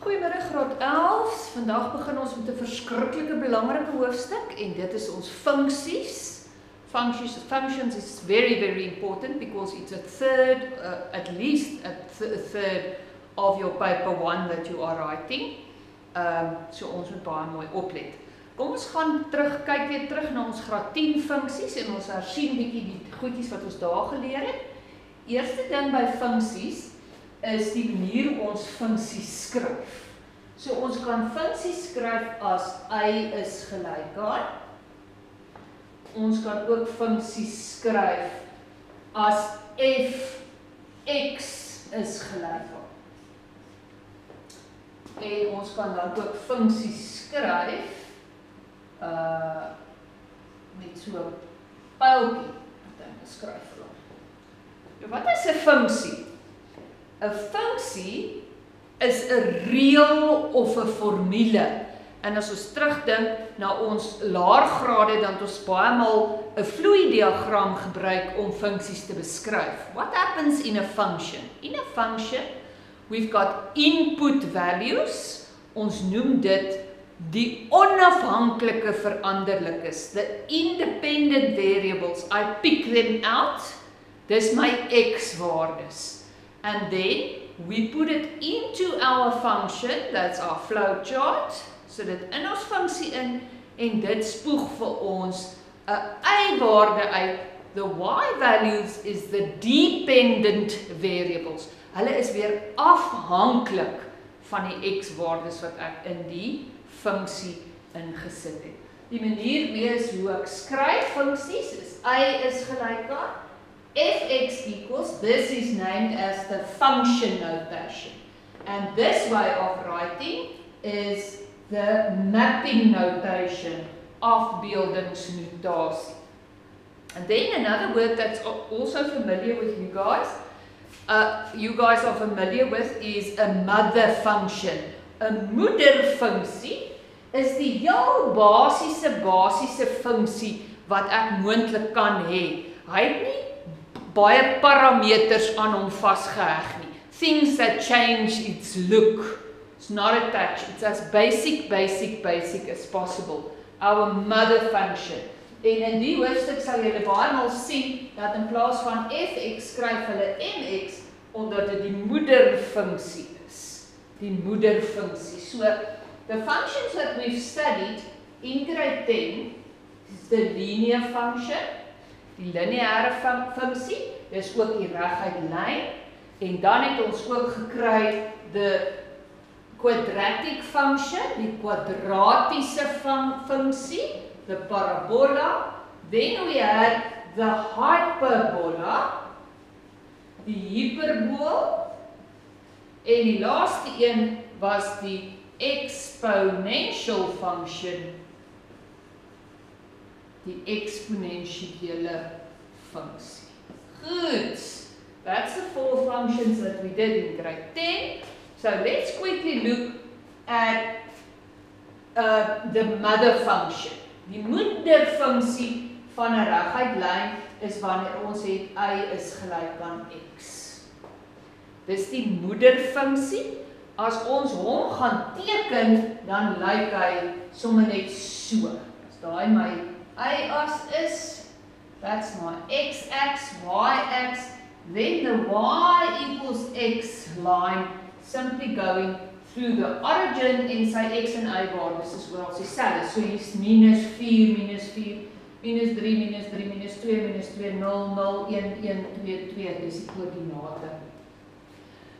Goeiemiddag graad 11. Vandag begin ons met 'n verskriklike belangrike hoofstuk en dit is ons funksies. Functions is very important because it's a third, at least a third of your paper 1 that you are writing. So ons moet baie mooi oplet. Kom ons gaan kyk weer terug na ons graad 10 funksies en ons hersien bietjie die goedjies wat ons daar geleer het. Eerste ding by funksies is die manier hoe ons funksies skryf. So ons kan funksies skryf as y is gelyk aan. Ons kan ook funksies skryf as f x is gelyk aan. En ons kan dan ook funksies skryf met so 'n pyltjie wat ek geskryf het. Wat is 'n funksie? 'n Funksie is 'n reël of 'n formule. En as ons terugdink na ons laergrade, dan het ons baie maal 'n vloeidiagram gebruik om funksies te beskryf. What happens in a function? In a function, we've got input values. Ons noem dit die onafhanklike veranderlikes, the independent variables. I pick them out. Dis my x-waardes. And then we put it into our function, that's our flowchart. So dit in ons funksie in en dit spoeg vir ons 'n y-waarde uit. The y values is the dependent variables. Hulle is weer afhanklik van die x-waardes wat ek in die funksie ingesit het. Die manier wees hoe ek skryf funksies is y is gelyk aan fx equals, this is named as the function notation. And this way of writing is the mapping notation, afbeeldingsnotasie. And then another word that's also familiar with you guys are familiar with is a mother function. 'n Moederfunksie is die heel basiese funksie wat ek moontlik kan hê. Hy het nie baie parameters aan hom vasgeheg nie. Things that change its look. It's not attached. It's as basic as possible. Our mother function. En in die hoofstuk sal julle baie maal sien dat in plaas van fx skryf hulle mx omdat dit die moederfunksie is. Die moederfunksie. So the functions that we've studied in grade 10 is the linear function, die lineêre funksie, dis ook die reguit lyn, en dan het ons ook gekry the quadratic function, die kwadratiese funksie, the parabola, then we had the hyperbola, die hyperbool, en die laaste een was die exponential function, die exponentiële funksie. Good. That's the 4 functions that we did in grade 10. So let's quickly look at the mother function. Die moederfunksie van 'n reguit lyn is wanneer ons het y is gelyk aan x. Dis die moederfunksie. As ons hom gaan teken, dan lyk hy sommer net so. As daai my y-as is, that's my x-axis, y-axis, then the y equals x line simply going through the origin en sy x en y waardes is oral dieselfde. So hier's minus 4, minus 4, minus 3, minus 3, minus 2, minus 2, 0, 0, 1, 1, 2, 2, dis die koördinate.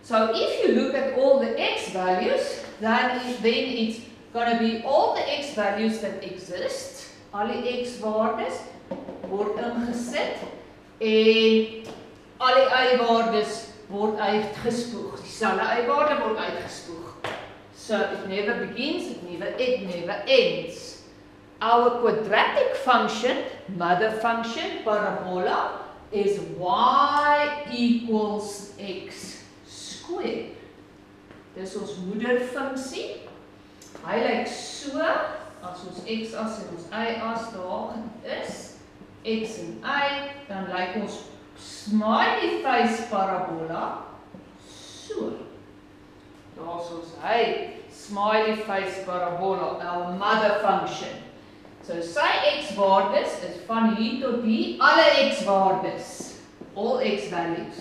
So if you look at all the x values, then it's going to be all the x values that exist. Al die x waardes word ingesit en al die y waardes word uitgespoeg. Dieselfde y waarde word uitgespoeg. So it never begins, it never ends. Our quadratic function, mother function, parabola, is y equals x squared. Dis ons moederfunksie. Hy lyk so, as ons x-as en ons y-as daar is, x en y, dan lyk ons smiley face parabola so. Daar's ons hy, smiley face parabola, our mother function. So sy x-waardes is van hier tot hier, alle x-waardes, all x values.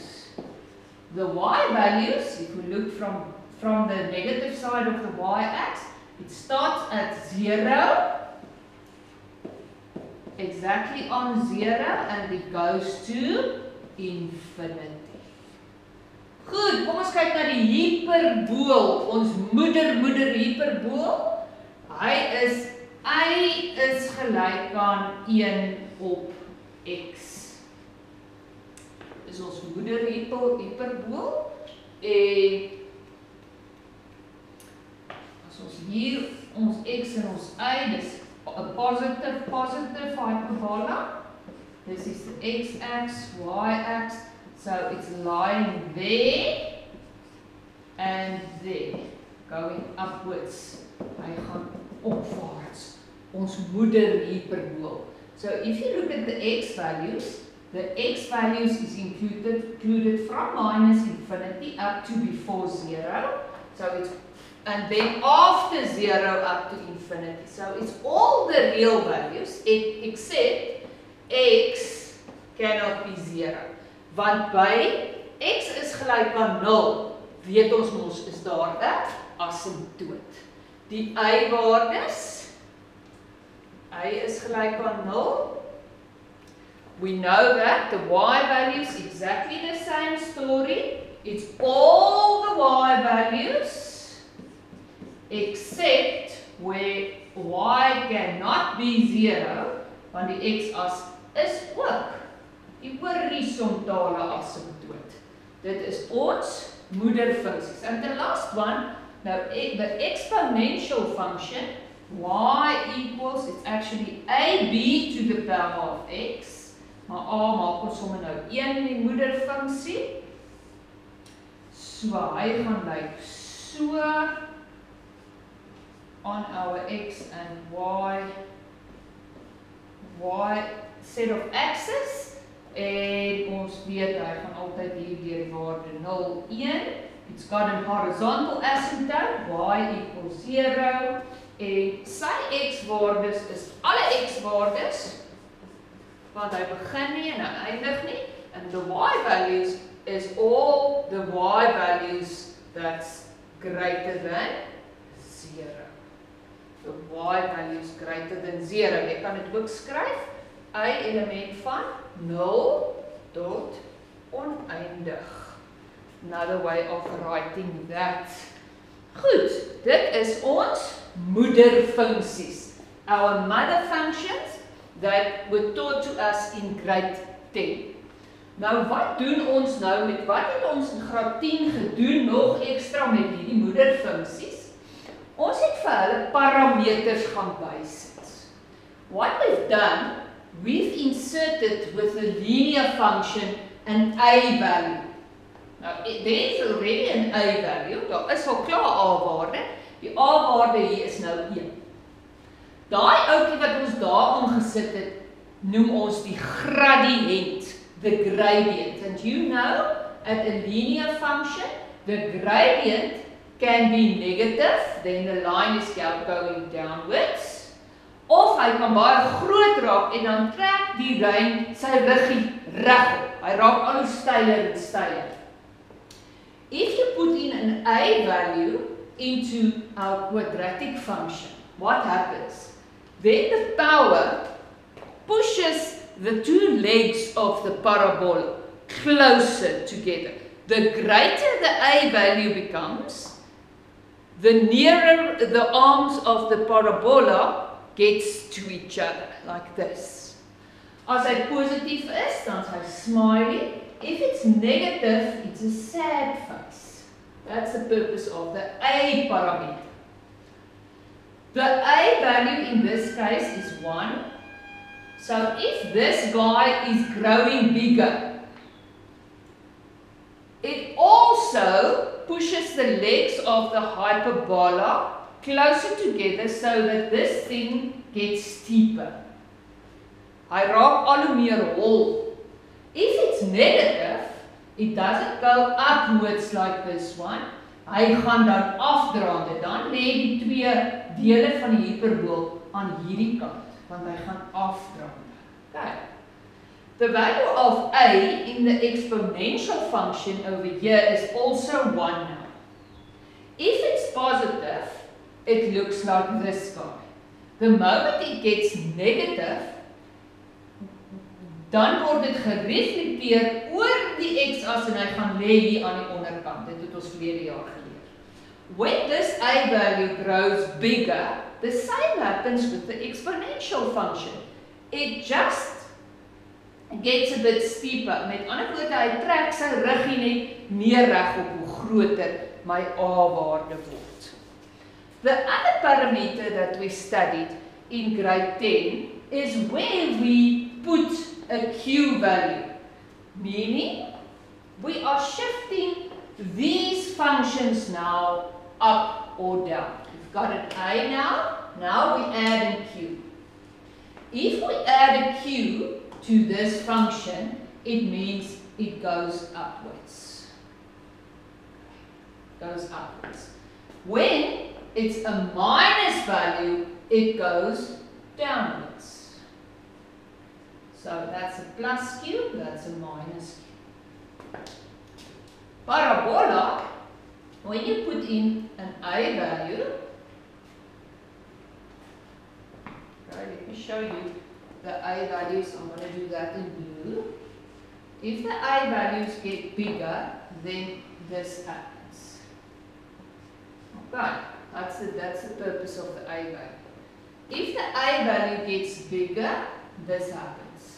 The y values, if we look from the negative side of the y-axis, it starts at 0, exactly on 0, and it goes to infinity. Goed, kom ons kyk na die hyperbool, ons moeder hyperbool. Y is gelyk aan 1 op x. Dis ons moeder hyperbool. En as ons hier ons x en ons y, dis 'n positive hyperbola. This is the x-axis, y-axis. So it's lying there and there, going upwards. Hy gaan opwaarts. Ons moeder hyperbool. So if you look at the x values is included from minus infinity up to before 0. So it's, and then after 0 up to infinity. So it's all the real values except x cannot be 0. Want by x is gelyk aan 0, weet ons mos is daar 'n asymptoot. Die y-waardes, y is gelyk aan 0. We know that the y values exactly the same story. It's all the y values except where y cannot be 0, want die x-as is ook die horisontale asymptoot. Dit is ons moederfunksies. And the last one, now the exponential function, y equals, it's actually ab to the power of x. Maar a maak ons sommer nou 1 die moederfunksie. So hy gaan lyk so on our x and y set of axes. En ons weet hy gaan altyd hier deur die waarde 0, 1. It's got a horizontal asymptote, y equals 0. En sy x-waardes is alle x-waardes, want hy begin nie en hy eindig nie. And the y values is all the y values that's greater than 0. The y values greater than 0. Jy kan dit ook skryf, y element van 0 tot oneindig. Another way of writing that. Goed, dit is ons moederfunksies. Our mother functions that were taught to us in grade 10. Nou wat doen ons nou met, wat het ons in graad 10 gedoen nog ekstra met hierdie moederfunksies? Ons het vir hulle parameters gaan bysit. What we've done, we've inserted with the linear function an a value. Now, there is already an a value, daar is al klaar a-waarde, die a-waarde hier is nou 1. Daai ouetjie wat ons daar omgesit het, noem ons die gradient, the gradient. And you know, at a linear function, the gradient can be negative, then the line is going downwards. Of hy kan baie groot raak en dan trek die lyn sy ruggie regop. Hy raak al hoe steiler en steiler. If you put in an a value into our quadratic function, what happens? Then the power pushes the two legs of the parabola closer together. The greater the a value becomes, the nearer the arms of the parabola gets to each other, like this. As hy positief is, dan is hy smiley. If it's negative, it's a sad face. That's the purpose of the a parameter. The a value in this case is 1. So if this guy is growing bigger, it also pushes the legs of the hyperbola closer together so that this thing gets steeper. Hy raak al hoe meer hol. If it's negative, it doesn't go upwards like this one. Hy gaan dan afdraande, dan lê die twee dele van die hiperbool aan hierdie kant, want hy gaan afdraande. Okay. The value of a in the exponential function over here is also 1 now. If it's positive, it looks like this guy. The moment it gets negative, dan word dit gereflekteer oor die x-as en hy gaan lê hier aan die onderkant. Dit het ons verlede jaar geleer. When this a value grows bigger, the same happens with the exponential function. It just gets a bit steeper. Met ander woorde, hy trek sy ruggie net meer reg op hoe groter my a-waarde word. The other parameter that we studied in grade 10 is where we put a q value, meaning we are shifting these functions now up or down. We've got an a now we add a q. If we add a q to this function, it means it goes upwards. Goes upwards. When it's a minus value, it goes downwards. So that's a plus q, that's a minus q. Parabola, when you put in an a value, right, let me show you the a values. I'm going to do that in blue. If the a values get bigger, then this happens. Okay, that's the purpose of the a value. If the a value gets bigger, this happens.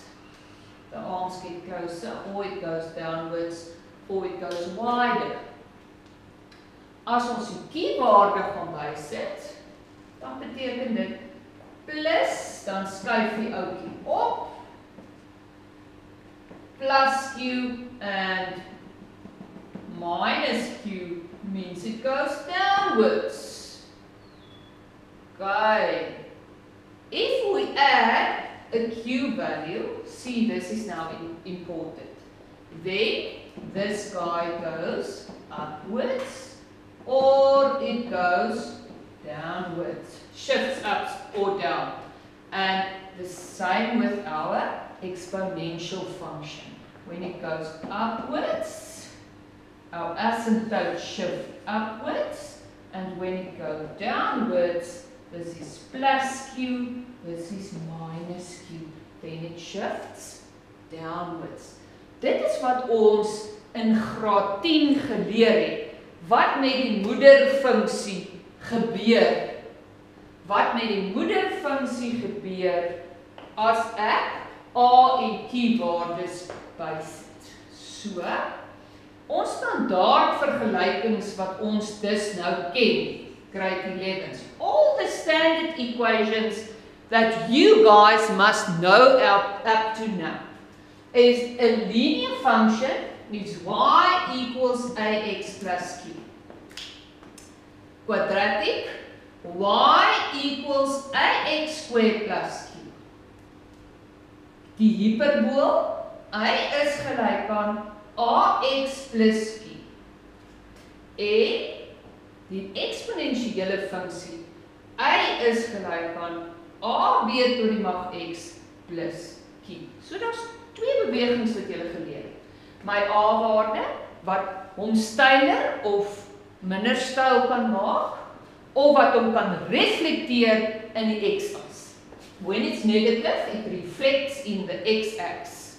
The arms get closer, or it goes downwards, or it goes wider. As ons die q-waarde gaan bysit, dan beteken dit plus, dan skuif die ouetjie op, plus q and minus q means it goes downwards. Okay. If we add a q value, see this is now important, then this guy goes upwards or it goes downwards, shifts up or down. And the same with our exponential function. When it goes upwards, our asymptote shift upwards, and when it goes downwards, this is plus q, this is minus q. Then it shifts downwards. Dit is wat ons in graad 10 geleer het. Wat met die moederfunksie gebeur? Wat met die moederfunksie gebeur as ek a en q waardes bysit? So, ons standaard vergelykings wat ons dus nou ken, grade 11's, all the standard equations that you guys must know up to now is a linear function is y equals ax plus q. Quadratic, y equals ax squared plus q. Die hyperbool, a is gelyk aan ax plus q. En die eksponensiële funksie, a is gelyk aan ab tot die mag x plus q. So daar's twee bewegings wat julle geleer het. My a-waarde wat hom styler of minder styl kan maak, of wat hom kan reflekteer in die x-as. When it's negative, it reflects in the x-axis.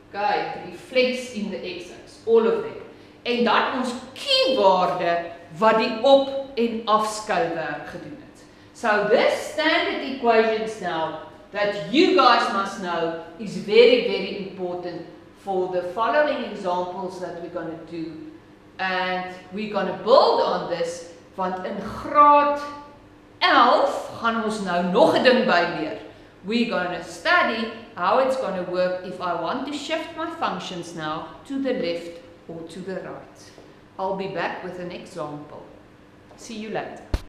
Okay, it reflects in the x-axis, all of them. En dan ons q-waarde wat die op- en afskuilwerk gedoen het. So this standard equations now that you guys must know is very, very important for the following examples that we're going to do. And we're going to build on this, want in graad 11 gaan ons nou nog 'n ding byleer. We're going to study how it's going to work if I want to shift my functions now to the left or to the right. I'll be back with an example. See you later.